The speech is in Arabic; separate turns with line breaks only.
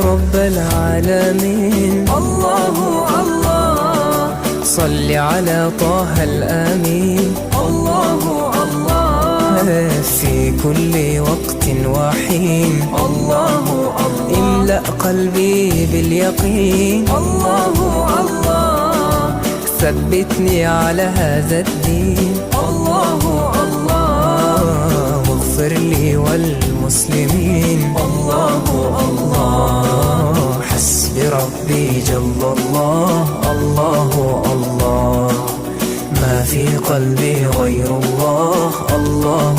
رب العالمين. الله الله صل على طه الأمين. الله الله في كل وقت وحين. الله الله املأ قلبي باليقين. الله الله ثبتني على هذا الدين. الله الله واغفر لي والمسلمين. الله الله حسبي ربي جل الله. الله الله ما في قلبي غير الله. الله